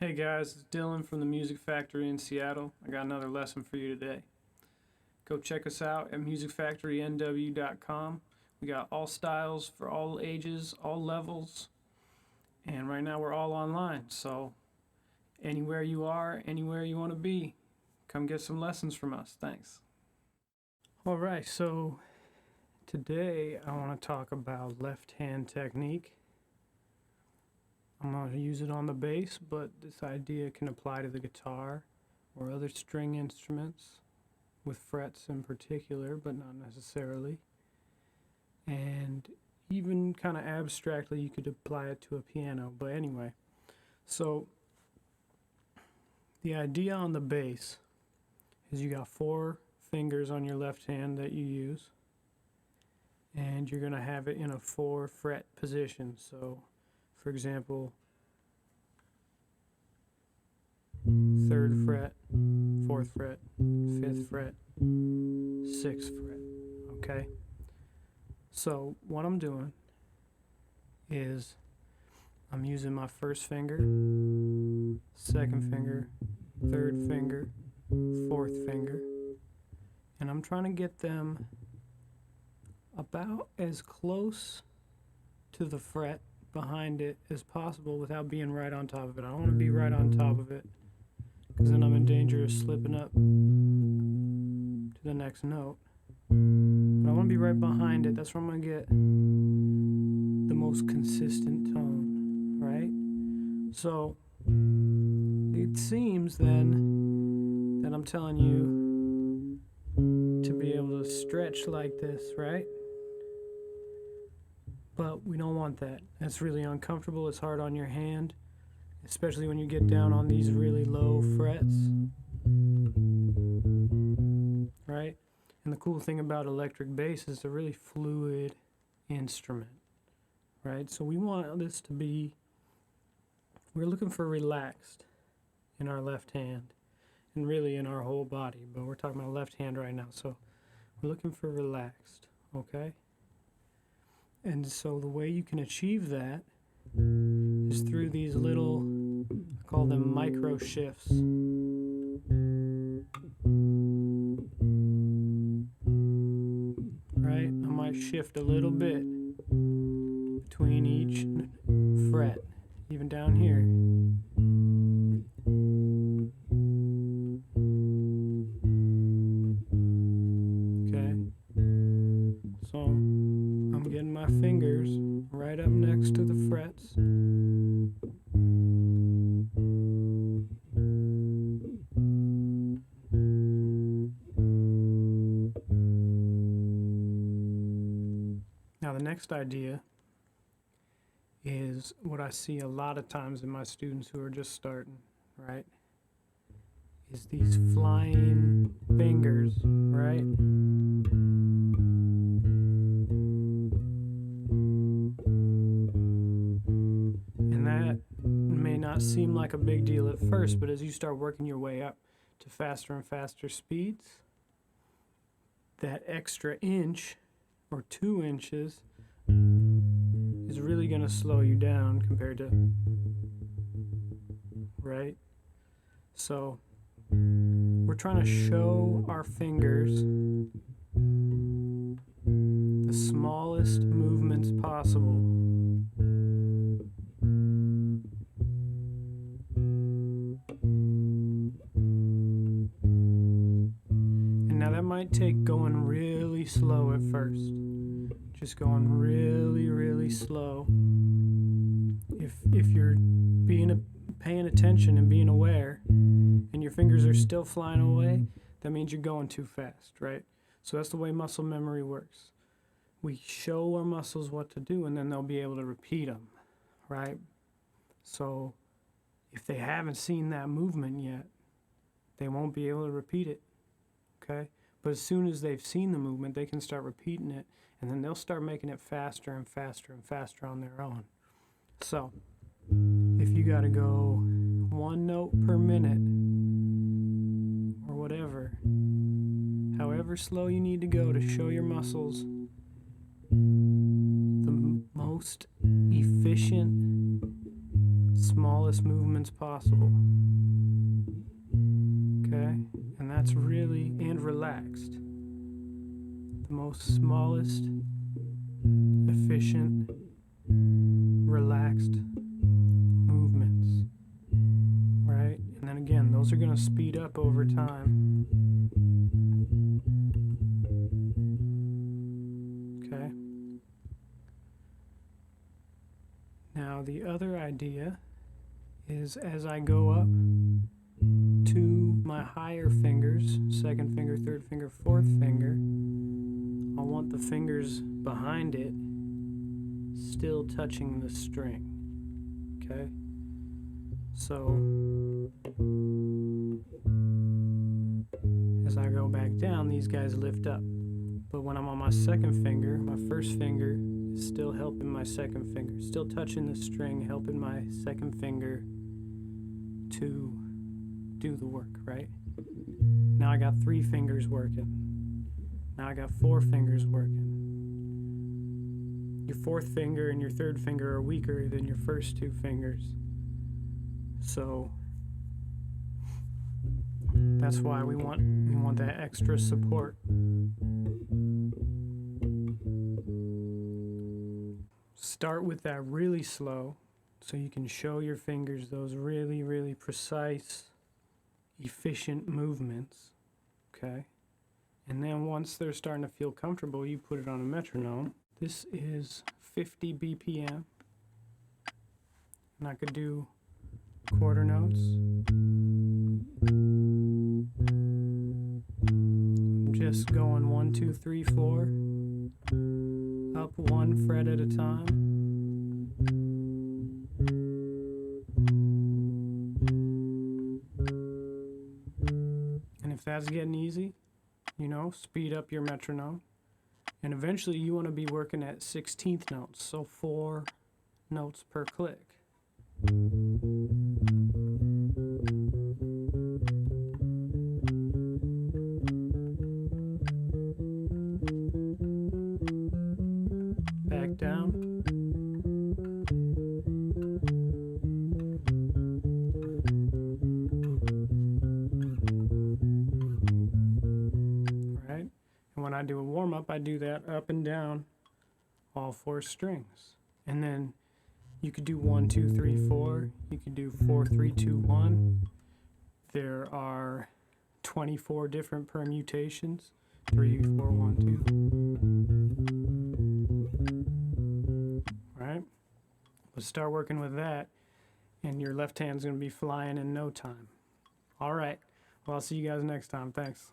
Hey guys, it's Dylan from the Music Factory in Seattle. I got another lesson for you today. Go check us out at musicfactorynw.com. We got all styles for all ages, all levels, and right now we're all online. So anywhere you are, anywhere you want to be, come get some lessons from us. Thanks. All right, so today I want to talk about left hand technique. I'm going to use it on the bass, but this idea can apply to the guitar or other string instruments, with frets in particular, but not necessarily. And even kind of abstractly, you could apply it to a piano. But anyway, so the idea on the bass is you got 4 fingers on your left hand that you use, and you're going to have it in a 4 fret position. So for example, 3rd fret, 4th fret, 5th fret, 6th fret, okay? So what I'm doing is I'm using my 1st finger, 2nd finger, 3rd finger, 4th finger, and I'm trying to get them about as close to the fret behind it as possible without being right on top of it. I don't want to be right on top of it, because then I'm in danger of slipping up to the next note. But I want to be right behind it. That's where I'm going to get the most consistent tone, right? So it seems then that I'm telling you to be able to stretch like this, right? But we don't want that. That's really uncomfortable. It's hard on your hand, especially when you get down on these really low frets, right? And the cool thing about electric bass is it's a really fluid instrument, right? So we want this to be, we're looking for relaxed in our left hand, and really in our whole body, but we're talking about left hand right now. So we're looking for relaxed, okay? And so the way you can achieve that is through these little, I call them micro shifts. Right? I might shift a little bit between each fret, even down here. Okay? So I'm getting my fingers right up next to the frets. Now the next idea is what I see a lot of times in my students who are just starting, right? Is these flying fingers, right? And that may not seem like a big deal at first, but as you start working your way up to faster and faster speeds, that extra inch or 2 inches is really going to slow you down compared to, right? So we're trying to show our fingers the smallest movements possible. And now that might take going really slow at first. Just going really, really slow. If you're paying attention and being aware, and your fingers are still flying away, that means you're going too fast, right? So that's the way muscle memory works. We show our muscles what to do, and then they'll be able to repeat them, right? So if they haven't seen that movement yet, they won't be able to repeat it, okay? But as soon as they've seen the movement, they can start repeating it, and then they'll start making it faster and faster and faster on their own. So if you got to go 1 note per minute or whatever, however slow you need to go to show your muscles the most efficient smallest movements possible. Okay, and that's really, and relaxed. The most smallest, efficient, relaxed movements, right? And then again, those are going to speed up over time. Okay. Now the other idea is as I go up to my higher fingers, second finger, third finger, fourth finger, I want the fingers behind it still touching the string. Okay? So as I go back down, these guys lift up. But when I'm on my second finger, my first finger is still helping my second finger, still touching the string, helping my second finger to do the work, right? Now I got 3 fingers working. Now I got 4 fingers working. Your fourth finger and your third finger are weaker than your first 2 fingers. So that's why we want that extra support. Start with that really slow so you can show your fingers those really, really precise, efficient movements, okay? And then once they're starting to feel comfortable, you put it on a metronome. This is 50 BPM, and I could do quarter notes. I'm just going 1, 2, 3, 4, up 1 fret at a time. And if that's getting easy, you know, speed up your metronome. And eventually you want to be working at 16th notes, so 4 notes per click. Back down. Alright, and when I do a warm-up, I do that up and down all 4 strings. And then you could do 1, 2, 3, 4. You could do 4, 3, 2, 1. There are 24 different permutations. 3, 4, 1, 2. Right? Let's start working with that, and your left hand's going to be flying in no time. All right. Well, I'll see you guys next time. Thanks.